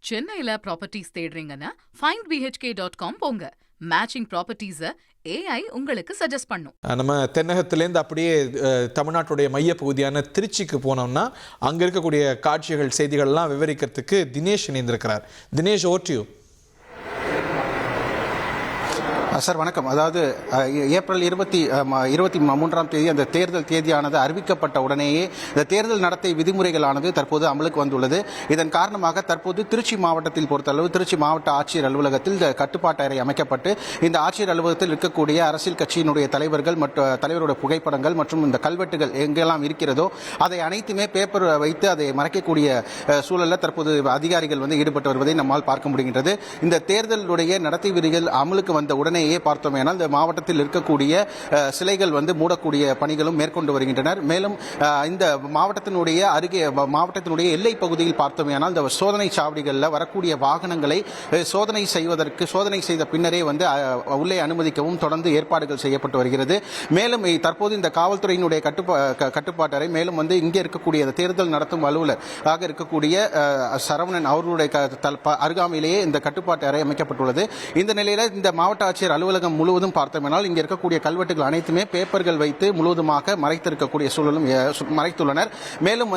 சென்னையில properties தேடுறீங்கன்னா findbhk.com போங்க. Matching ப்ராப்பர்ட்டிஸை AI உங்களுக்கு சஜஸ்ட் பண்ணும். நம்ம தென்னகத்திலேருந்து அப்படியே தமிழ்நாட்டுடைய மைய பகுதியான திருச்சிக்கு போனோம்னா அங்கே இருக்கக்கூடிய காட்சிகள் செய்திகள்லாம் விவரிக்கிறதுக்கு தினேஷ் இணைந்திருக்கிறார். Dinesh, over to you. Sir வணக்கம். அதாவது ஏப்ரல் 23ஆம் தேதி அந்த தேர்தல் தேதியானது அறிவிக்கப்பட்ட உடனேயே இந்த தேர்தல் நடத்தை விதிமுறைகளானது தற்போது அமலுக்கு வந்துள்ளது. இதன் காரணமாக தற்போது திருச்சி மாவட்டத்தில் பொறுத்தளவு திருச்சி மாவட்ட ஆட்சியர் அலுவலகத்தில் இந்த கட்டுப்பாட்டு அறை அமைக்கப்பட்டு இந்த ஆட்சியர் அலுவலகத்தில் இருக்கக்கூடிய அரசியல் கட்சியினுடைய தலைவர்கள் மற்றும் தலைவருடைய புகைப்படங்கள் மற்றும் இந்த கல்வெட்டுகள் எங்கெல்லாம் இருக்கிறதோ அதை அனைத்துமே பேப்பர் வைத்து அதை மறைக்கக்கூடிய சூழலில் தற்போது அதிகாரிகள் ஈடுபட்டு வருவதை நம்மால் பார்க்க முடிகின்றது. இந்த தேர்தலுடைய நடத்தை விதிகள் அமலுக்கு வந்த உடனே பார்த்தோமேனால் இந்த மாவட்டத்தில் இருக்கக்கூடிய சிலைகள் மூடக்கூடிய பணிகளும் மேற்கொண்டு வருகின்றனர். மேலும் இந்த மாவட்டத்தினுடைய எல்லை பகுதியில் பார்த்தோமேனால் இந்த சோதனை சாவடிகளில் வரக்கூடிய வாகனங்களை சோதனை செய்த பின்னரே உள்ளே அனுமதிக்கவும் தொடர்ந்து ஏற்பாடுகள் செய்யப்பட்டு வருகிறது. மேலும் தற்போது இந்த காவல்துறையினுடைய கட்டுப்பாட்டு அறை மேலும் இங்கே இருக்கக்கூடிய தேர்தல் நடத்தும் அலுவலர் ஆக இருக்கக்கூடிய சரவணன் அவர்களுடைய அருகாமையிலேயே இந்த கட்டுப்பாட்டு அறை அமைக்கப்பட்டுள்ளது. இந்த நிலையில் இந்த மாவட்ட ஆட்சியர் அலுவலகம் முழுவதும் பார்த்தோம்னால் இங்கே இருக்கக்கூடிய கல்வெட்டுகள் அனைத்துமே பேப்பர்கள் வைத்து முழுவதுமாக மறைத்திருக்கக்கூடிய சூழலும் மறைத்துள்ளனர். மேலும்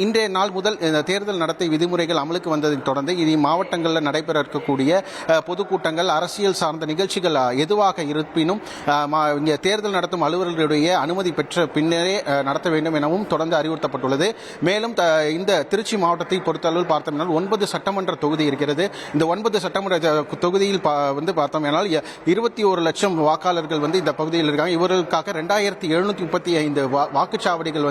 இன்றைய நாள் முதல் இந்த தேர்தல் நடத்தை விதிமுறைகள் அமலுக்கு வந்ததை தொடர்ந்து இனி மாவட்டங்களில் நடைபெற இருக்கக்கூடிய பொதுக்கூட்டங்கள் அரசியல் சார்ந்த நிகழ்ச்சிகள் எதுவாக இருப்பினும் இங்கே தேர்தல் நடத்தும் அலுவலர்களுடைய அனுமதி பெற்ற பின்னரே நடத்த வேண்டும் எனவும் தொடர்ந்து அறிவுறுத்தப்பட்டுள்ளது. மேலும் இந்த திருச்சி மாவட்டத்தை பொறுத்தளவில் பார்த்தோம்னால் 9 சட்டமன்ற தொகுதி இருக்கிறது. இந்த 9 சட்டமன்ற தொகுதியில் பார்த்தோம்னால் 21 லட்சம் வாக்காளர்கள் இந்த பகுதியில் இருக்காங்க. இவர்களுக்காக 2735 வாக்குச்சாவடிகள்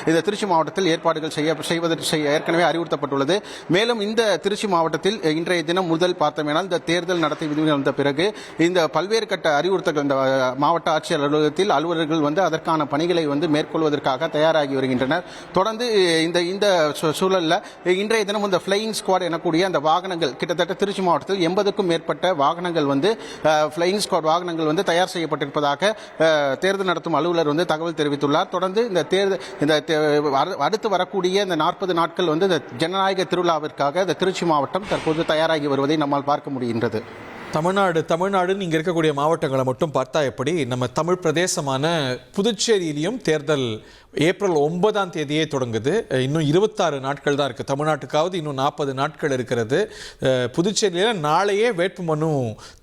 இந்த திருச்சி மாவட்டத்தில் ஏற்பாடுகள் செய்வதற்கு ஏற்கனவே அறிவுறுத்தப்பட்டுள்ளது. மேலும் இந்த திருச்சி மாவட்டத்தில் இன்றைய தினம் முதல் பார்த்தோம்னால் இந்த தேர்தல் நடத்தை விதிமுறைகள் வந்த பிறகு இந்த பல்வேறு கட்ட அறிவுறுத்தல் இந்த மாவட்ட ஆட்சியர் அலுவலகத்தில் அலுவலர்கள் அதற்கான பணிகளை மேற்கொள்வதற்காக தயாராகி வருகின்றனர். தொடர்ந்து இந்த சூழலில் இன்றைய தினம் இந்த ஃபிளையிங் ஸ்குவாட் எனக்கூடிய அந்த வாகனங்கள் கிட்டத்தட்ட திருச்சி மாவட்டத்தில் 80க்கும் மேற்பட்ட வாகனங்கள் ஃபிளையிங் ஸ்குவாட் வாகனங்கள் தயார் செய்யப்பட்டிருப்பதாக தேர்தல் நடத்தும் அலுவலர் தகவல் தெரிவித்துள்ளார். தொடர்ந்து இந்த அடுத்து வரக்கூடிய இந்த 40 நாட்கள் இந்த ஜனநாயக திருவிழாவிற்காக இந்த திருச்சி மாவட்டம் தற்போது தயாராகி வருவதை நம்மால் பார்க்க முடிகின்றது. தமிழ்நாடுன்னு இங்கே இருக்கக்கூடிய மாவட்டங்களை மட்டும் பார்த்தா எப்படி, நம்ம தமிழ் பிரதேசமான புதுச்சேரியிலையும் தேர்தல் ஏப்ரல் 9ஆம் தேதியே தொடங்குது. இன்னும் 26 நாட்கள் தான் இருக்குது. தமிழ்நாட்டுக்காவது இன்னும் 40 நாட்கள் இருக்கிறது. புதுச்சேரியில் நாளையே வேட்புமனு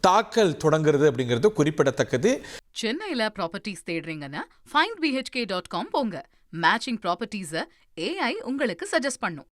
தாக்கல் தொடங்குறது அப்படிங்கிறது குறிப்பிடத்தக்கது. சென்னையில் ப்ராப்பர்ட்டிஸ் தேடுறீங்கன்னா findbhk.com போங்க. மேட்சிங் ப்ராப்பர்ட்டிஸை AI உங்களுக்கு சஜஸ்ட் பண்ணும்.